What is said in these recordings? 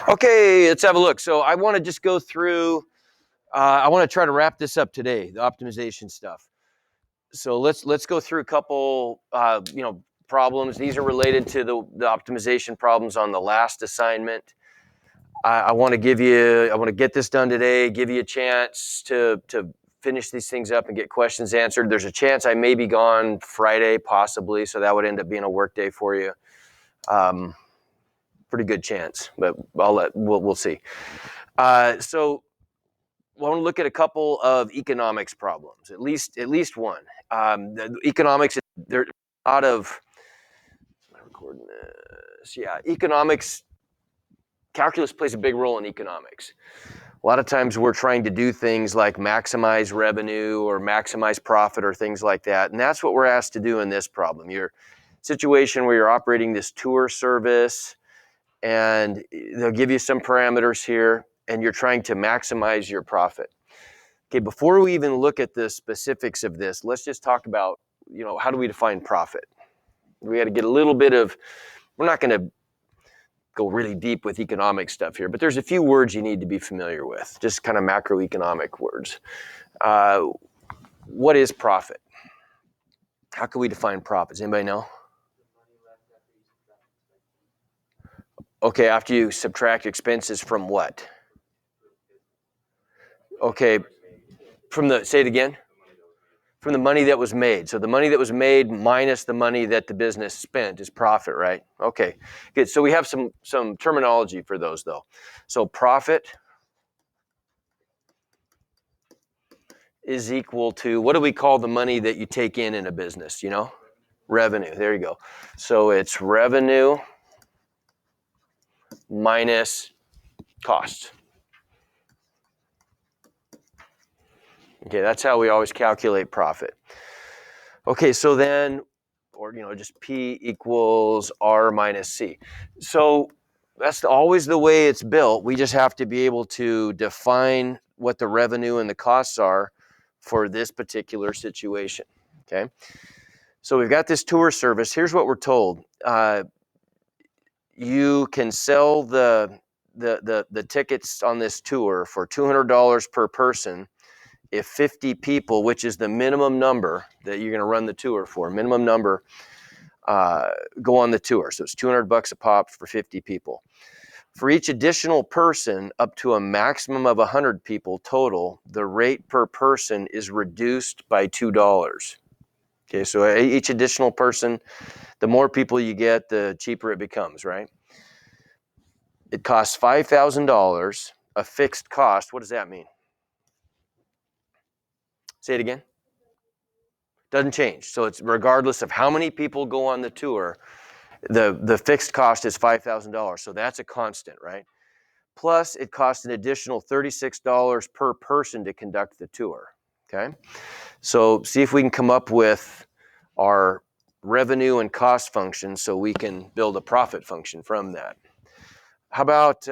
Okay, let's have a look. So I want to just go through, I want to try to wrap this up today, the optimization stuff. So let's go through a couple, problems. These are related to the optimization problems on the last assignment. I want to get this done today, give you a chance to finish these things up and get questions answered. There's a chance I may be gone Friday, possibly, so that would end up being a work day for you. Pretty good chance, but we'll see. So I want to look at a couple of economics problems, at least one. The economics, there's a lot of, am I recording this? Yeah, economics, calculus plays a big role in economics. A lot of times we're trying to do things like maximize revenue or maximize profit or things like that. And that's what we're asked to do in this problem. Your situation where you're operating this tour service and they'll give you some parameters here and you're trying to maximize your profit. Okay, before we even look at the specifics of this, let's just talk about, how do we define profit? We got to get a little bit of, we're not going to go really deep with economic stuff here, but there's a few words you need to be familiar with, just kind of macroeconomic words. What is profit? How can we define profit? Does anybody know? Okay, after you subtract expenses from what? Okay, say it again. From the money that was made. So the money that was made minus the money that the business spent is profit, right? Okay, good. So we have some terminology for those though. So profit is equal to, what do we call the money that you take in a business, Revenue, there you go. So it's revenue minus costs. Okay, that's how we always calculate profit. Okay, so then, or just P equals R minus C. So that's always the way it's built. We just have to be able to define what the revenue and the costs are for this particular situation, okay? So we've got this tour service. Here's what we're told. You can sell the tickets on this tour for $200 per person if 50 people, which is the minimum number that you're going to run the tour for, minimum number, go on the tour. So it's $200 a pop for 50 people. For each additional person, up to a maximum of 100 people total, the rate per person is reduced by $2. Okay, so each additional person, the more people you get, the cheaper it becomes, right? It costs $5,000, a fixed cost. What does that mean? Say it again. Doesn't change. So it's regardless of how many people go on the tour, the fixed cost is $5,000. So that's a constant, right? Plus it costs an additional $36 per person to conduct the tour, okay? So see if we can come up with our revenue and cost function so we can build a profit function from that. How about,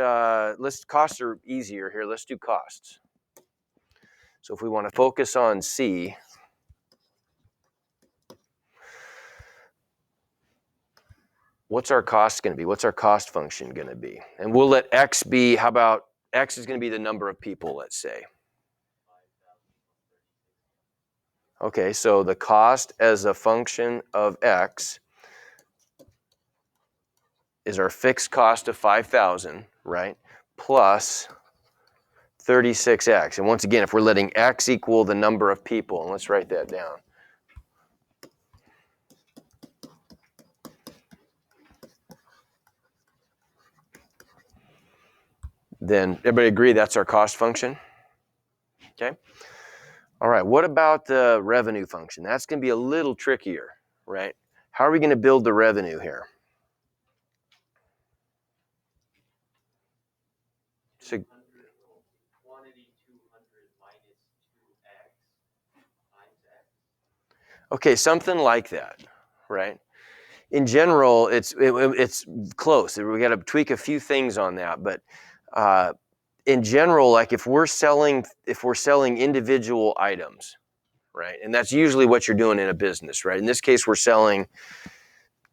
costs are easier here. Let's do costs. So if we want to focus on C, what's our cost going to be? What's our cost function going to be? And we'll let X be, how about X is going to be the number of people, let's say. Okay, so the cost as a function of X is our fixed cost of 5,000, right? Plus 36X. And once again, if we're letting X equal the number of people, and let's write that down. Then everybody agree that's our cost function? Okay. All right, what about the revenue function? That's going to be a little trickier, right? How are we going to build the revenue here? So, okay, something like that, right? In general, it's close. We got to tweak a few things on that, but in general, like if we're selling individual items, right? And that's usually what you're doing in a business, right? In this case, we're selling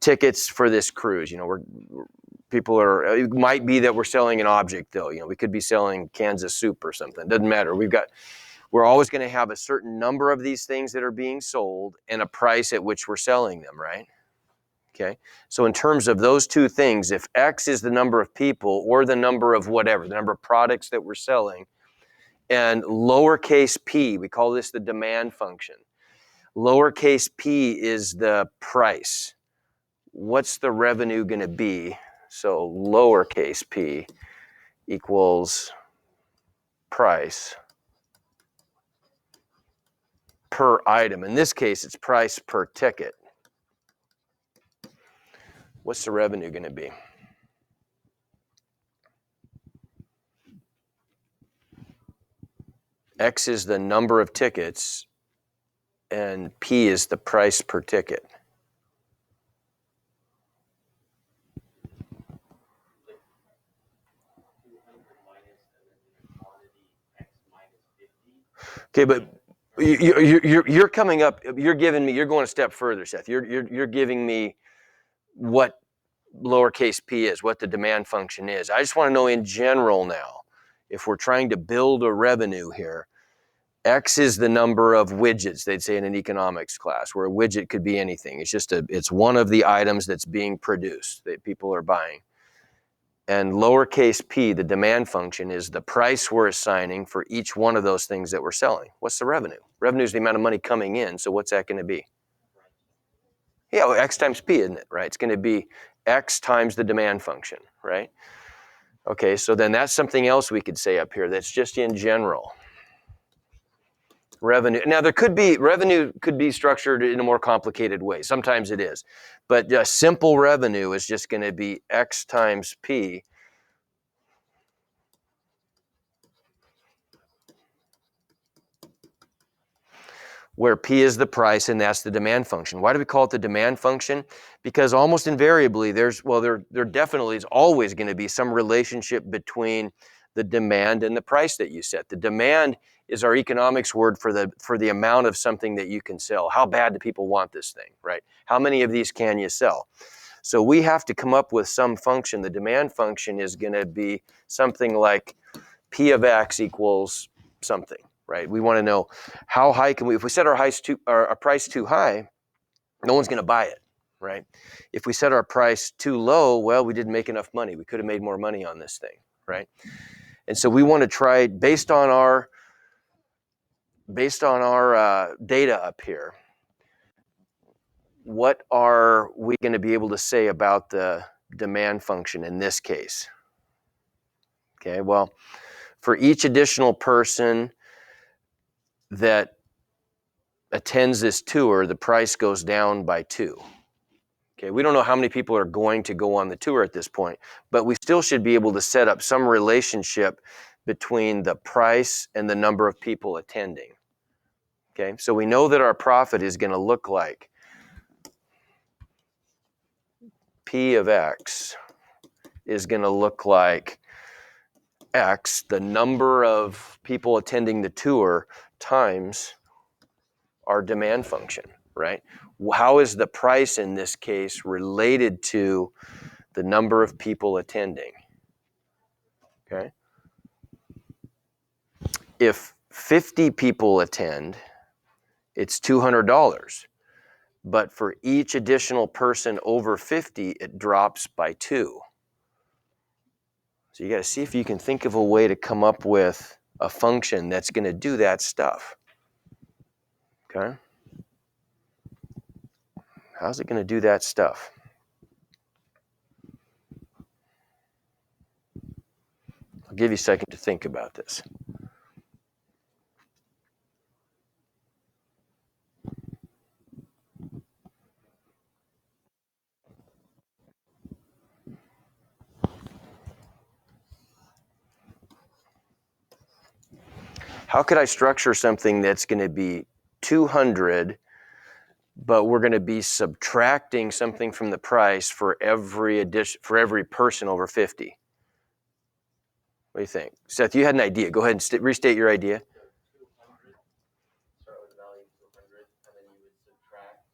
tickets for this cruise. people are, it might be that we're selling an object though. We could be selling Kansas soup or something. Doesn't matter. We're always going to have a certain number of these things that are being sold and a price at which we're selling them, right? Okay. So in terms of those two things, if X is the number of people or the number of whatever, the number of products that we're selling, and lowercase p, we call this the demand function. Lowercase p is the price. What's the revenue going to be? So lowercase p equals price per item. In this case, it's price per ticket. What's the revenue going to be? X is the number of tickets, and P is the price per ticket. Okay, but you're coming up. You're giving me. You're going a step further, Seth. You're giving me what lowercase p is, what the demand function is. I just want to know in general now, if we're trying to build a revenue here, X is the number of widgets, they'd say in an economics class, where a widget could be anything. It's one of the items that's being produced that people are buying. And lowercase p, the demand function, is the price we're assigning for each one of those things that we're selling. What's the revenue? Revenue is the amount of money coming in, so what's that going to be? Yeah, well, X times P, isn't it, right? It's going to be X times the demand function, right? Okay, so then that's something else we could say up here that's just in general. Revenue. Now, revenue could be structured in a more complicated way. Sometimes it is. But simple revenue is just going to be X times P. Where P is the price and that's the demand function. Why do we call it the demand function? Because almost invariably there definitely is always going to be some relationship between the demand and the price that you set. The demand is our economics word for the amount of something that you can sell. How bad do people want this thing, right? How many of these can you sell? So we have to come up with some function. The demand function is going to be something like P of X equals something. Right? We want to know how high can we, if we set our price too high, no one's going to buy it, right? If we set our price too low, well, we didn't make enough money. We could have made more money on this thing, right? And so we want to try, based on our data up here, what are we going to be able to say about the demand function in this case? Okay, well, for each additional person that attends this tour, the price goes down by 2. Okay, we don't know how many people are going to go on the tour at this point, but we still should be able to set up some relationship between the price and the number of people attending. Okay, so we know that our profit is going to look like P of X is going to look like X, the number of people attending the tour, times our demand function, right? How is the price in this case related to the number of people attending? Okay. If 50 people attend, it's $200. But for each additional person over 50, it drops by 2. So you got to see if you can think of a way to come up with a function that's going to do that stuff. Okay? How's it going to do that stuff? I'll give you a second to think about this. How could I structure something that's going to be 200, but we're going to be subtracting something from the price for every person over 50? What do you think? Seth, you had an idea. Go ahead and restate your idea. Start with a value of 200, and then you would subtract,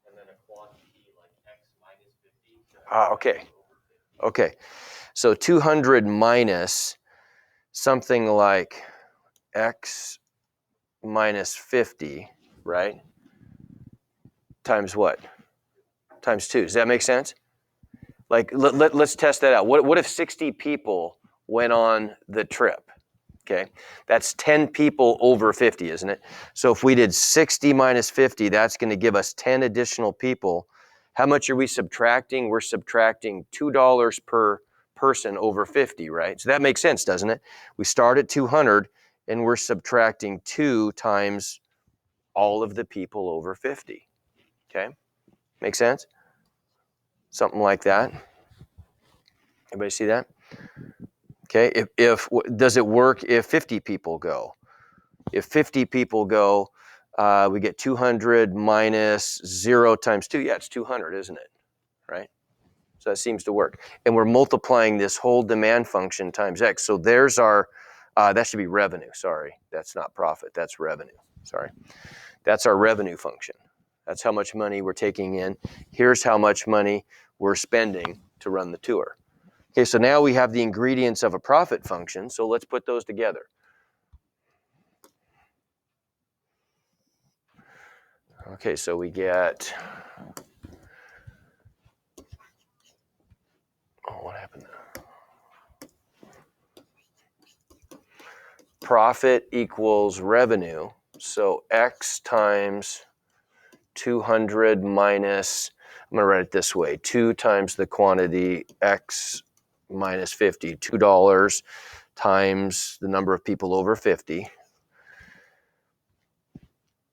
and then a quantity like X minus 50. Okay. Okay, so 200 minus something like x minus 50, right? Times what? Times 2. Does that make sense? Like, let's test that out. What if 60 people went on the trip? Okay, that's 10 people over 50, isn't it? So if we did 60 minus 50, that's going to give us 10 additional people. How much are we subtracting? We're subtracting $2 per person over 50, right? So that makes sense, doesn't it? We start at 200 and we're subtracting 2 times all of the people over 50. Okay, make sense? Something like that. Everybody see that? Okay, if does it work if 50 people go? If 50 people go, we get 200 minus 0 times 2. Yeah, it's 200, isn't it? Right? So that seems to work. And we're multiplying this whole demand function times x. So there's our, that should be revenue. Sorry, that's not profit. That's revenue. Sorry. That's our revenue function. That's how much money we're taking in. Here's how much money we're spending to run the tour. Okay, so now we have the ingredients of a profit function. So let's put those together. Okay, so we get, oh, what happened there? Profit equals revenue. So x times 200 minus, I'm going to write it this way, 2 times the quantity x minus 50, $2 times the number of people over 50,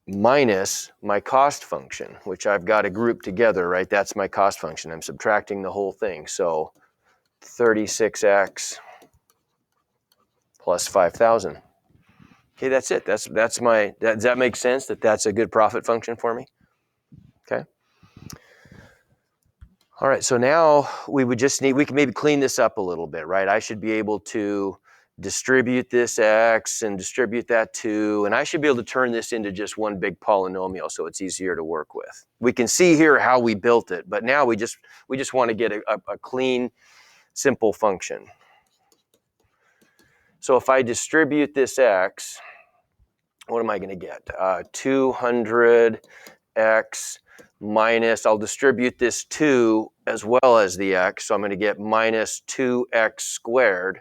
minus my cost function, which I've got to group together, right? That's my cost function. I'm subtracting the whole thing. So 36x plus 5,000. Okay, that's it. That's my, does that make sense that that's a good profit function for me? Okay. All right, so now we would just need, we can maybe clean this up a little bit, right? I should be able to distribute this x and distribute that 2, and I should be able to turn this into just one big polynomial so it's easier to work with. We can see here how we built it, but now we just want to get a clean, simple function. So if I distribute this x, what am I going to get? 200x minus, I'll distribute this 2 as well as the x, so I'm going to get minus 2x squared.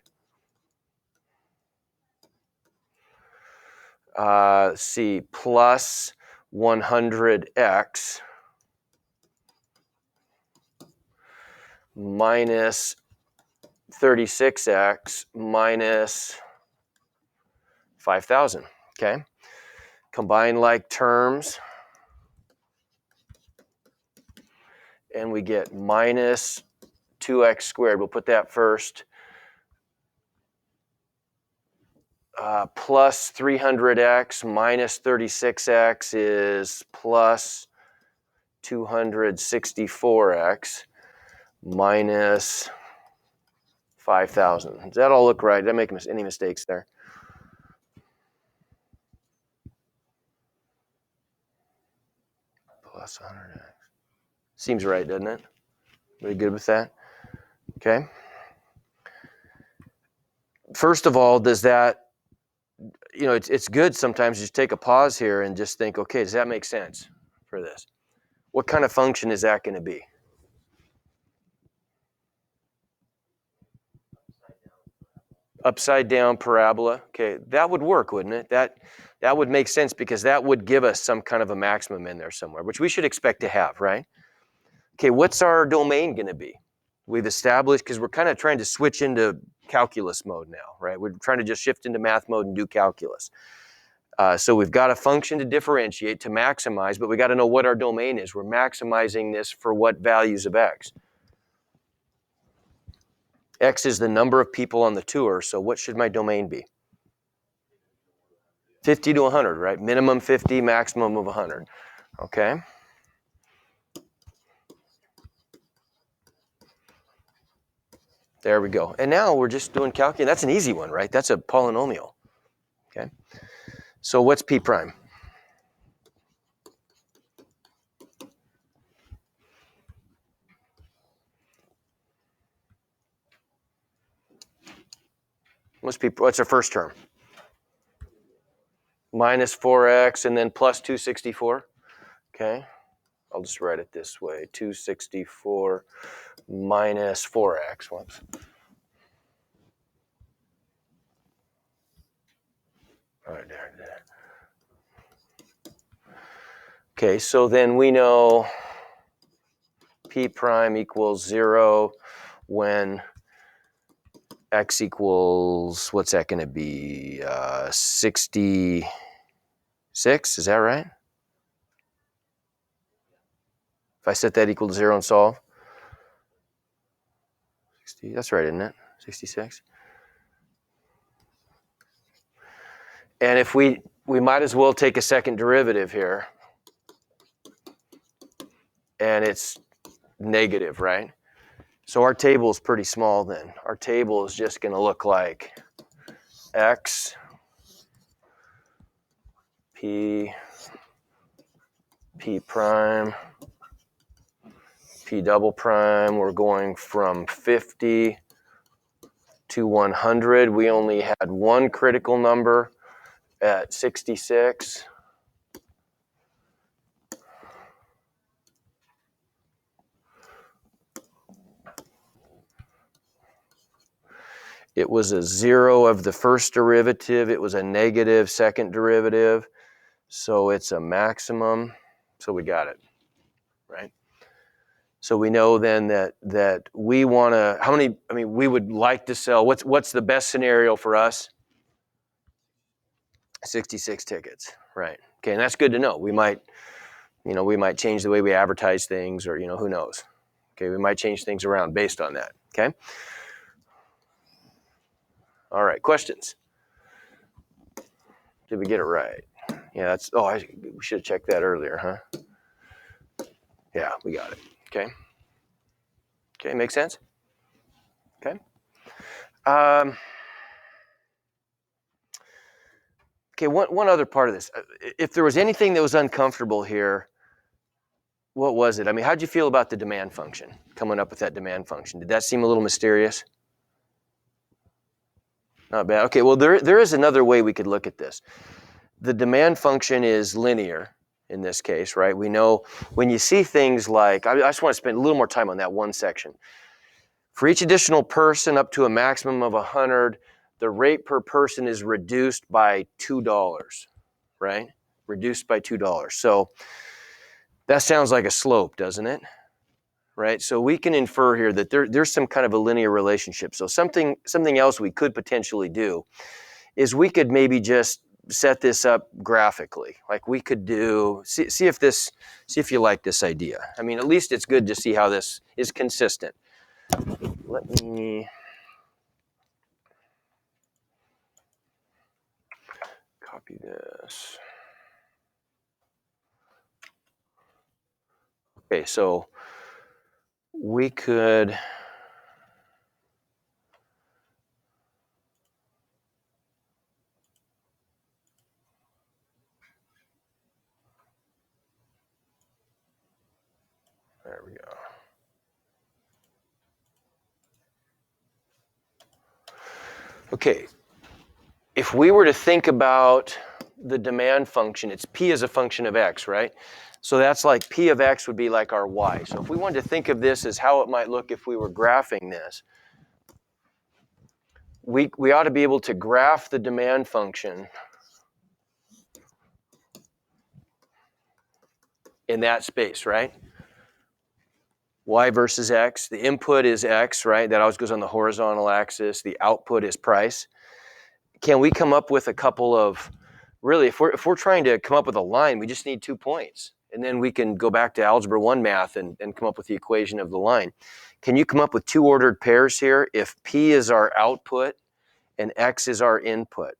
Let's see, plus 100x minus 36x minus 5,000, okay? Combine like terms, and we get minus 2x squared. We'll put that first. Plus 300x minus 36x is plus 264x minus 5,000. Does that all look right? Did I make any mistakes there? Plus 100x. Seems right, doesn't it? Very good with that? Okay. First of all, does that, you know, it's good sometimes just take a pause here and just think, okay, does that make sense for this? What kind of function is that going to be? Upside down parabola. Okay, that would work, wouldn't it? That would make sense because that would give us some kind of a maximum in there somewhere, which we should expect to have, right? Okay, what's our domain going to be? We've established, because we're kind of trying to switch into calculus mode now, right? We're trying to just shift into math mode and do calculus. So we've got a function to differentiate, to maximize, but we got to know what our domain is. We're maximizing this for what values of x? X is the number of people on the tour, so what should my domain be? 50 to 100, right? Minimum 50, maximum of 100. Okay. There we go. And now we're just doing calculus. That's an easy one, right? That's a polynomial. Okay. So what's p prime? What's our first term? Minus 4x and then plus 264. Okay. I'll just write it this way. 264 minus 4x. Whoops. All right, there. Okay, so then we know p prime equals 0 when x equals, what's that going to be, 66? Is that right? If I set that equal to 0 and solve? 60, that's right, isn't it? 66. And if we might as well take a second derivative here. And it's negative, right? So our table is pretty small then. Our table is just going to look like x, p prime, p double prime. We're going from 50 to 100. We only had one critical number at 66. It was a 0 of the first derivative. It was a negative second derivative. So it's a maximum. So we got it, right? So we know then that we want to, we would like to sell, what's the best scenario for us? 66 tickets, right? Okay, and that's good to know. We might change the way we advertise things, or, who knows? Okay, we might change things around based on that, okay? All right, questions? Did we get it right? Yeah, we should have checked that earlier, huh? Yeah, we got it, okay? Okay, make sense? Okay. Okay, one other part of this. If there was anything that was uncomfortable here, what was it? I mean, how'd you feel about the demand function, coming up with that demand function? Did that seem a little mysterious? Not bad. Okay, well, there is another way we could look at this. The demand function is linear in this case, right? We know when you see things like, I just want to spend a little more time on that one section. For each additional person up to a maximum of 100, the rate per person is reduced by $2, right? Reduced by $2. So that sounds like a slope, doesn't it? Right? So we can infer here that there's some kind of a linear relationship. So something else we could potentially do is we could maybe just set this up graphically. Like we could see if you like this idea. I mean, at least it's good to see how this is consistent. Let me copy this. Okay, so we could there we go. Okay, if we were to think about the demand function, it's p as a function of x, right? So that's like p of x would be like our y. So if we wanted to think of this as how it might look if we were graphing this, we ought to be able to graph the demand function in that space, right? Y versus x. The input is x, right? That always goes on the horizontal axis. The output is price. Can we come up with a couple of, really, if we're trying to come up with a line, we just need 2 points. And then we can go back to Algebra 1 math and come up with the equation of the line. Can you come up with 2 ordered pairs here if P is our output and X is our input?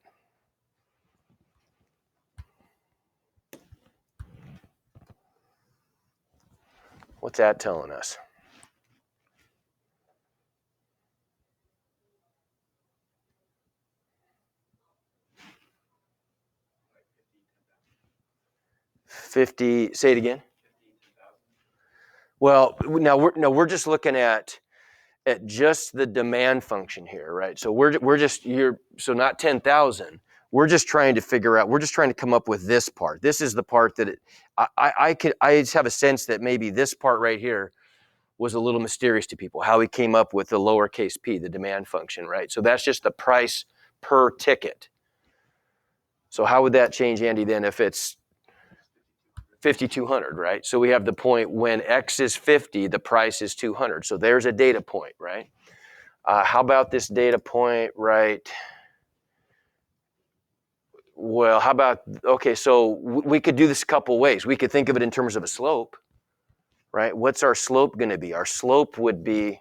What's that telling us? $50, say it again. Well, now we're just looking at at just the demand function here, right? So we're just so not 10,000. We're just trying to figure out. We're just trying to come up with this part. This is the part that I just have a sense that maybe this part right here was a little mysterious to people. How he came up with the lowercase p, the demand function, right? So that's just the price per ticket. So how would that change, Andy? Then if it's 5,200, right? So we have the point when X is 50, the price is 200. So there's a data point, right? How about this data point, right? Well, how about, okay, so we could do this a couple ways. We could think of it in terms of a slope, right? What's our slope going to be? Our slope would be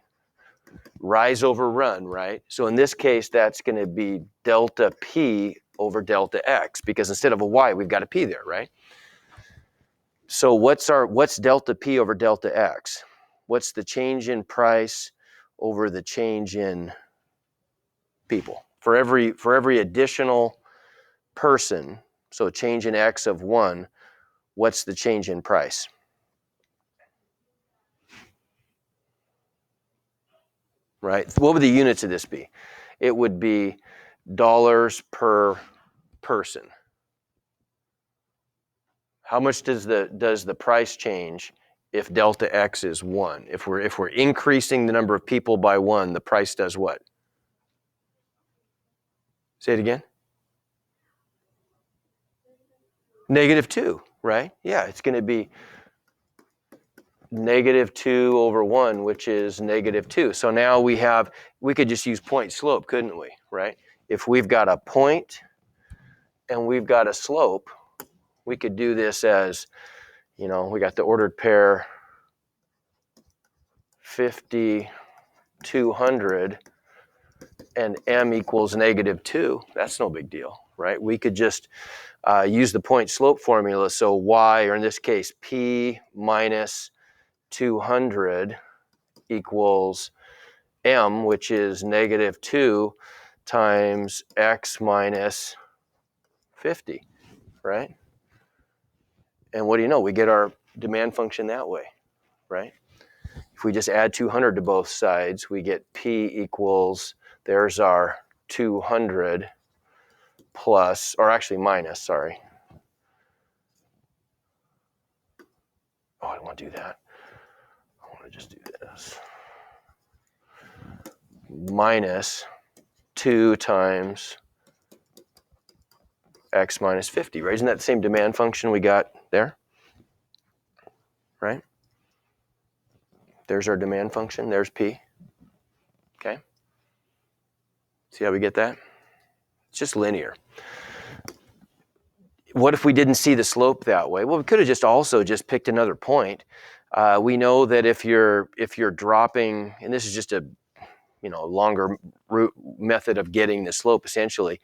rise over run, right? So in this case, that's going to be delta P over delta X, because instead of a Y, we've got a P there, right? So what's delta P over delta X? What's the change in price over the change in people? For every additional person, so a change in X of 1, what's the change in price? Right? What would the units of this be? It would be dollars per person. How much does the price change if delta X is 1? If we're increasing the number of people by 1, the price does what? Say it again. -2, right? Yeah, it's going to be -2 over 1, which is -2. So now we could just use point slope, couldn't we, right? If we've got a point and we've got a slope, we could do this as, we got the ordered pair 50, 200, and m equals -2. That's no big deal, right? We could just use the point slope formula. So y, or in this case, p minus 200 equals m, which is -2 times x minus 50, right? And what do you know? We get our demand function that way, right? If we just add 200 to both sides, we get p equals, there's our 200 plus, or actually minus, sorry. Oh, I don't want to do that. I want to just do this. Minus 2 times x minus 50, right? Isn't that the same demand function we got there? Right? There's our demand function. There's P. Okay? See how we get that? It's just linear. What if we didn't see the slope that way? Well, we could have just picked another point. We know that if you're dropping, and this is just a longer route method of getting the slope essentially.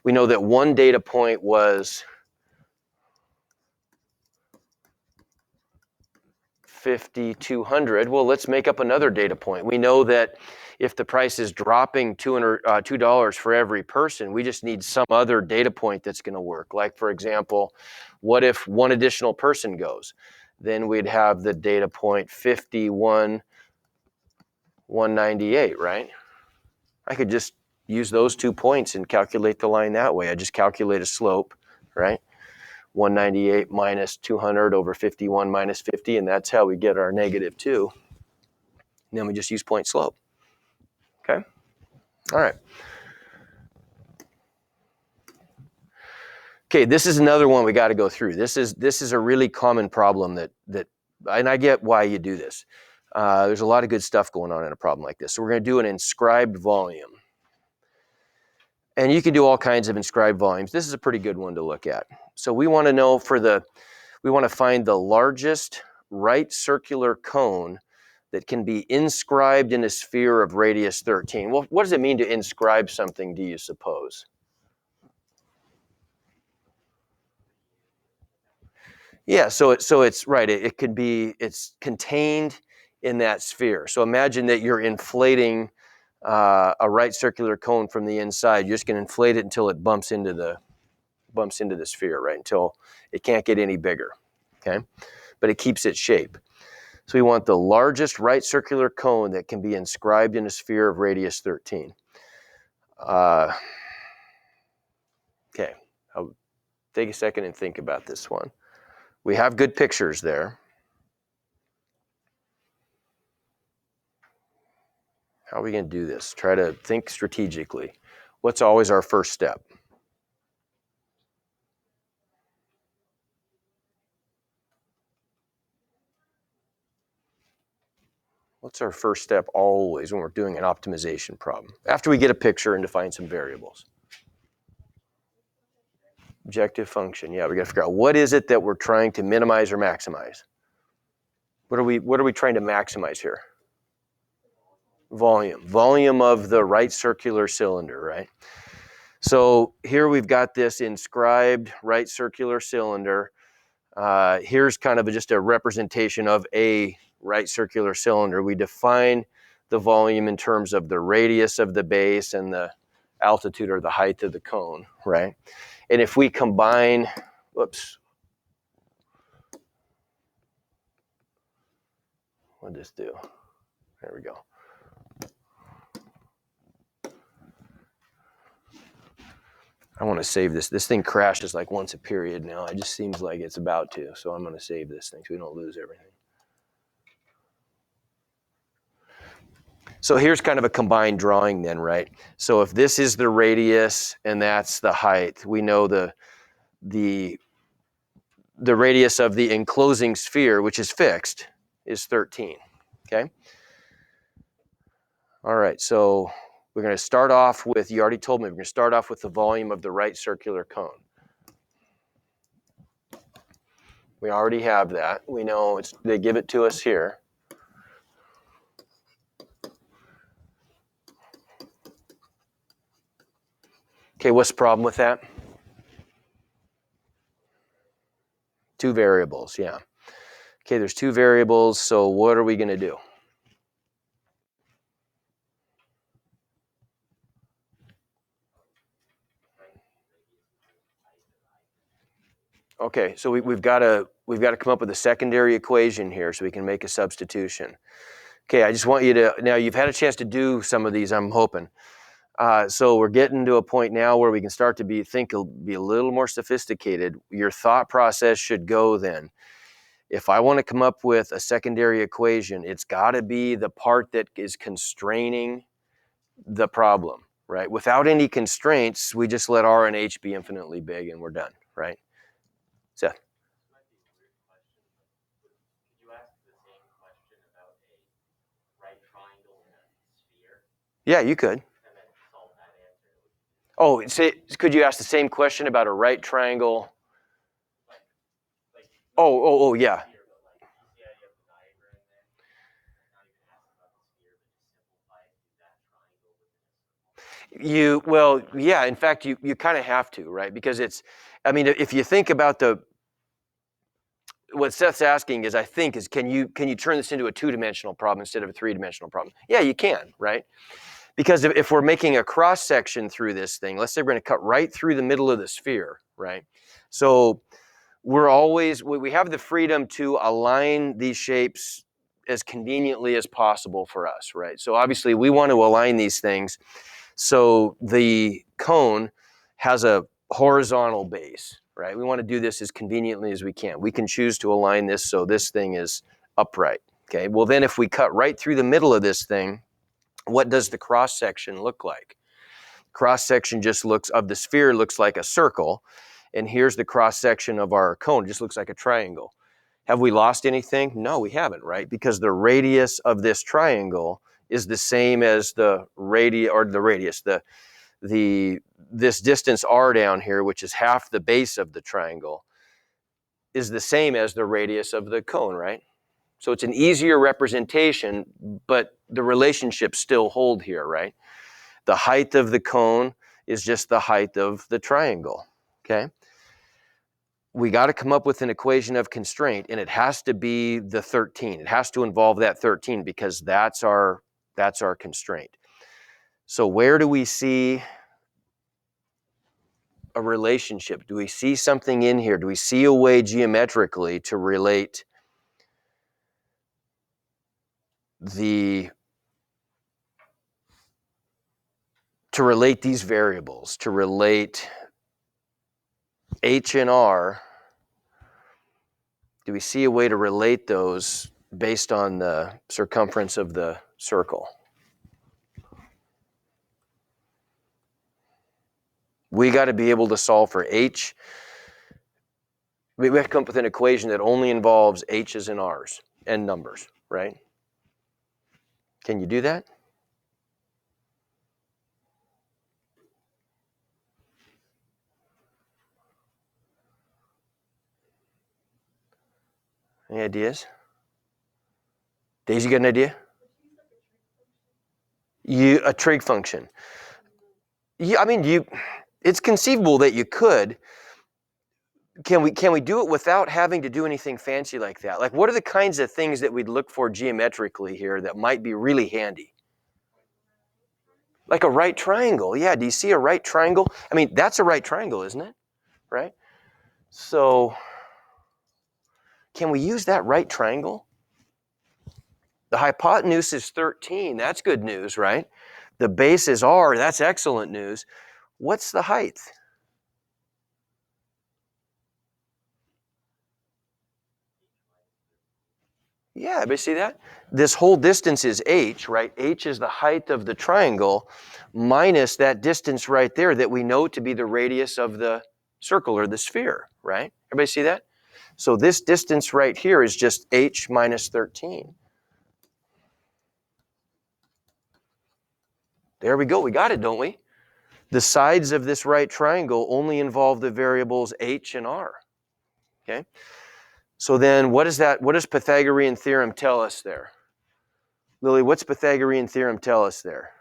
We know that one data point was 5,200. Well, let's make up another data point. We know that if the price is dropping $2 for every person, we just need some other data point that's going to work. Like, for example, what if one additional person goes? Then we'd have the data point 51,198, right? I could just use those 2 points and calculate the line that way. I just calculate a slope, right? 198 minus 200 over 51 minus 50, and that's how we get our -2. And then we just use point slope. Okay? All right. Okay, this is another one we got to go through. This is a really common problem that and I get why you do this. There's a lot of good stuff going on in a problem like this. So we're going to do an inscribed volume. And you can do all kinds of inscribed volumes. This is a pretty good one to look at. So we want to know we want to find the largest right circular cone that can be inscribed in a sphere of radius 13. Well, what does it mean to inscribe something, do you suppose? Yeah, so it's right. It's contained in that sphere. So imagine that you're inflating a right circular cone from the inside. You're just going to inflate it until it bumps into the sphere, right? Until it can't get any bigger, okay? But it keeps its shape. So we want the largest right circular cone that can be inscribed in a sphere of radius 13. Okay, I'll take a second and think about this one. We have good pictures there. How are we going to do this? Try to think strategically. What's always our first step? What's our first step always when we're doing an optimization problem? After we get a picture and define some variables. Objective function. Yeah, we got to figure out what is it that we're trying to minimize or maximize. What are we trying to maximize here? Volume. Volume of the right circular cylinder, right? So here we've got this inscribed right circular cylinder. Here's kind of just a representation of a right circular cylinder. We define the volume in terms of the radius of the base and the altitude or the height of the cone, right? And if we combine, whoops, what did this do? There we go. I want to save this. This thing crashes like once a period now. It just seems like it's about to. So I'm going to save this thing so we don't lose everything. So here's kind of a combined drawing then, right? So if this is the radius and that's the height, we know the radius of the enclosing sphere, which is fixed, is 13, okay? All right, so we're going to start off with, you already told me, we're going to start off with the volume of the right circular cone. We already have that. We know they give it to us here. Okay, what's the problem with that? Two variables, yeah. Okay, there's two variables, so what are we going to do? Okay, so we've got to come up with a secondary equation here so we can make a substitution. Okay, I just want you to, now you've had a chance to do some of these, I'm hoping. So we're getting to a point now where we can start to be a little more sophisticated. Your thought process should go then. If I want to come up with a secondary equation, it's got to be the part that is constraining the problem, right? Without any constraints, we just let R and H be infinitely big and we're done, right? Seth? This might be a weird question, but could you ask the same question about a right triangle in a sphere Yeah, you could. and then solve that answer? Oh, could you ask the same question about a right triangle? Like Yeah. sphere, but like you see how you have the diagram there? Not even ask about the sphere, but just simplify it to that triangle within a circle. Yeah, in fact, you kind of have to, right? Because I mean, if you think about what Seth's asking is, can you turn this into a two-dimensional problem instead of a three-dimensional problem? Yeah, you can, right? Because if we're making a cross section through this thing, let's say we're going to cut right through the middle of the sphere, right? So we have the freedom to align these shapes as conveniently as possible for us, right? So obviously we want to align these things so the cone has a horizontal base, right? We want to do this as conveniently as we can. We can choose to align this so this thing is upright, okay? Well, then if we cut right through the middle of this thing, what does the cross section look like? Cross section of the sphere looks like a circle, and here's the cross section of our cone. It just looks like a triangle. Have we lost anything? No, we haven't, right? Because the radius of this triangle is the same as this distance r down here, which is half the base of the triangle, is the same as the radius of the cone, right? So it's an easier representation, but the relationships still hold here, right? The height of the cone is just the height of the triangle, okay? We got to come up with an equation of constraint, and it has to be the 13. It has to involve that 13 because that's our constraint. So where do we see a relationship? Do we see something in here? Do we see a way geometrically to relate to relate these variables, to relate H and R, do we see a way to relate those based on the circumference of the circle? We got to be able to solve for H. We have to come up with an equation that only involves H's and R's and numbers, right? Can you do that? Any ideas? Daisy, got an idea? A trig function. Yeah, I mean, it's conceivable that you could. Can we do it without having to do anything fancy like that? Like, what are the kinds of things that we'd look for geometrically here that might be really handy? Like a right triangle. Yeah, do you see a right triangle? I mean, that's a right triangle, isn't it? Right? So, can we use that right triangle? The hypotenuse is 13. That's good news, right? The base is R. That's excellent news. What's the height? Yeah, everybody see that? This whole distance is H, right? H is the height of the triangle minus that distance right there that we know to be the radius of the circle or the sphere, right? Everybody see that? So this distance right here is just H minus 13. There we go. We got it, don't we? The sides of this right triangle only involve the variables H and R. Okay? So then what is that? What does Pythagorean theorem tell us there? Lily, what's Pythagorean theorem tell us there?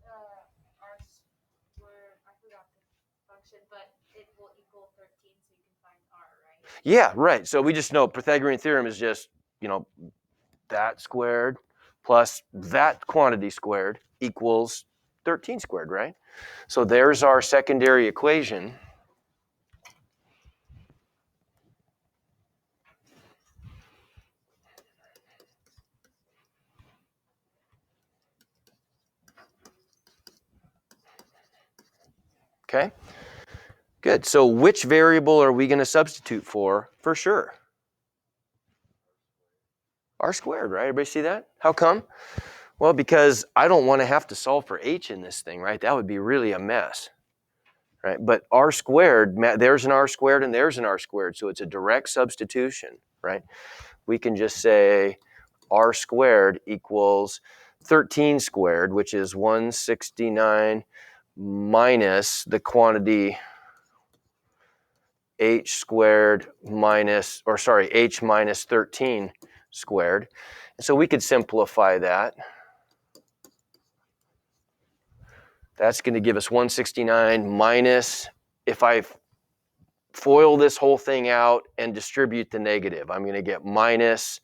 R squared, I forgot the function, but it will equal 13, so you can find R, right? Yeah, right. So we just know Pythagorean theorem is just, that squared plus that quantity squared equals 13 squared, right? So there's our secondary equation. Okay, good. So which variable are we going to substitute for sure? R squared, right? Everybody see that? How come? Well, because I don't want to have to solve for H in this thing, right? That would be really a mess, right? But R squared, there's an R squared and there's an R squared, so it's a direct substitution, right? We can just say R squared equals 13 squared, which is 169 minus the quantity H squared H minus 13 squared. And so we could simplify that. That's going to give us 169 minus, if I FOIL this whole thing out and distribute the negative, I'm going to get minus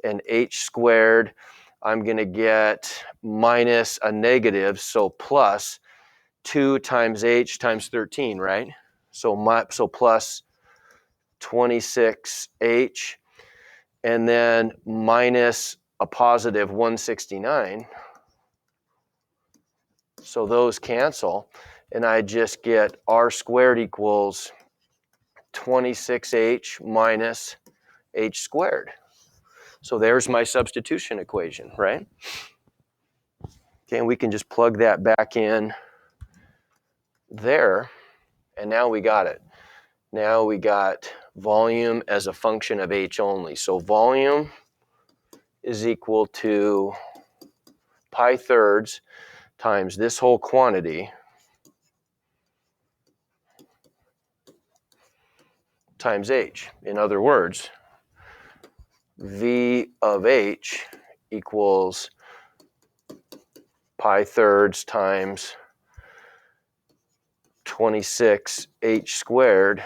an H squared. I'm going to get minus a negative, so plus 2 times H times 13, right? So plus 26H, and then minus a positive 169. So those cancel, and I just get R squared equals 26H minus H squared. So there's my substitution equation, right? Okay, and we can just plug that back in there, and now we got it. Now we got volume as a function of H only. So volume is equal to pi thirds times this whole quantity times H. In other words, V of H equals pi thirds times 26H squared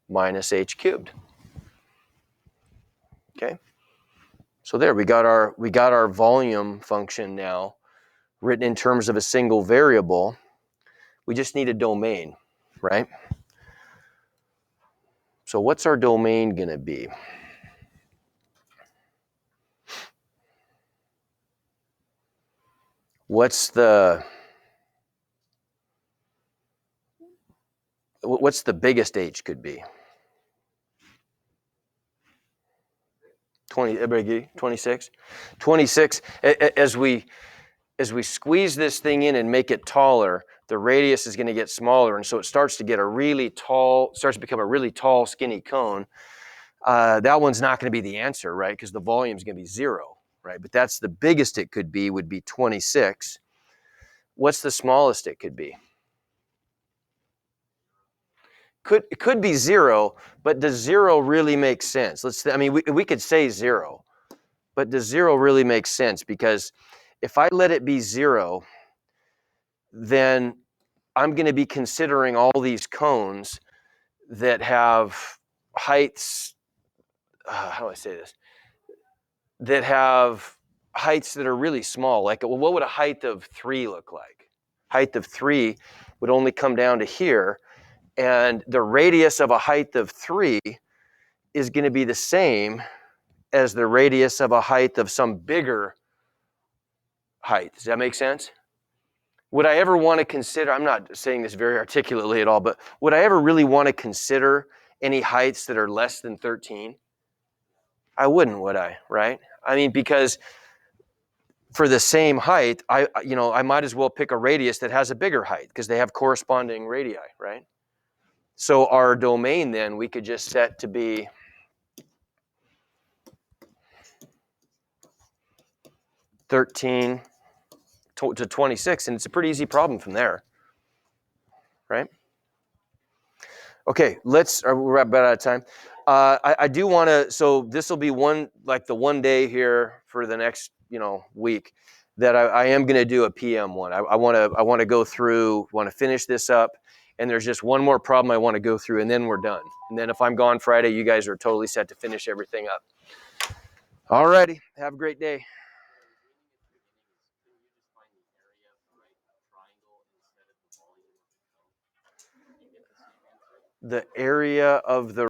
minus H cubed. Okay, so there we got our volume function now written in terms of a single variable. We just need a domain, right? So what's our domain going to be? what's the biggest h could be? 20, everybody agree? 26? 26, as we squeeze this thing in and make it taller, the radius is going to get smaller, and so it starts to become a really tall, skinny cone. That one's not going to be the answer, right? Because the volume is going to be 0, right? But that's the biggest it could be, would be 26. What's the smallest it could be? It could be 0, but does 0 really make sense? We could say 0, but does 0 really make sense? Because if I let it be 0, then I'm going to be considering all these cones that have heights, how do I say this? That have heights that are really small. Like, well, what would a height of 3 look like? Height of 3 would only come down to here, and the radius of a height of 3 is going to be the same as the radius of a height of some bigger height. Does that make sense? Would I ever want to consider, I'm not saying this very articulately at all, but would I ever really want to consider any heights that are less than 13? I wouldn't, would I? Right? I mean, because for the same height, I might as well pick a radius that has a bigger height because they have corresponding radii, right? So our domain then we could just set to be 13 to 26, and it's a pretty easy problem from there, right? Okay, we're about out of time. I do want to, so this will be the one day here for the next, week that I am going to do a PM one. I want to go through, want to finish this up, and there's just one more problem I want to go through, and then we're done. And then if I'm gone Friday, you guys are totally set to finish everything up. All righty, have a great day. The area of the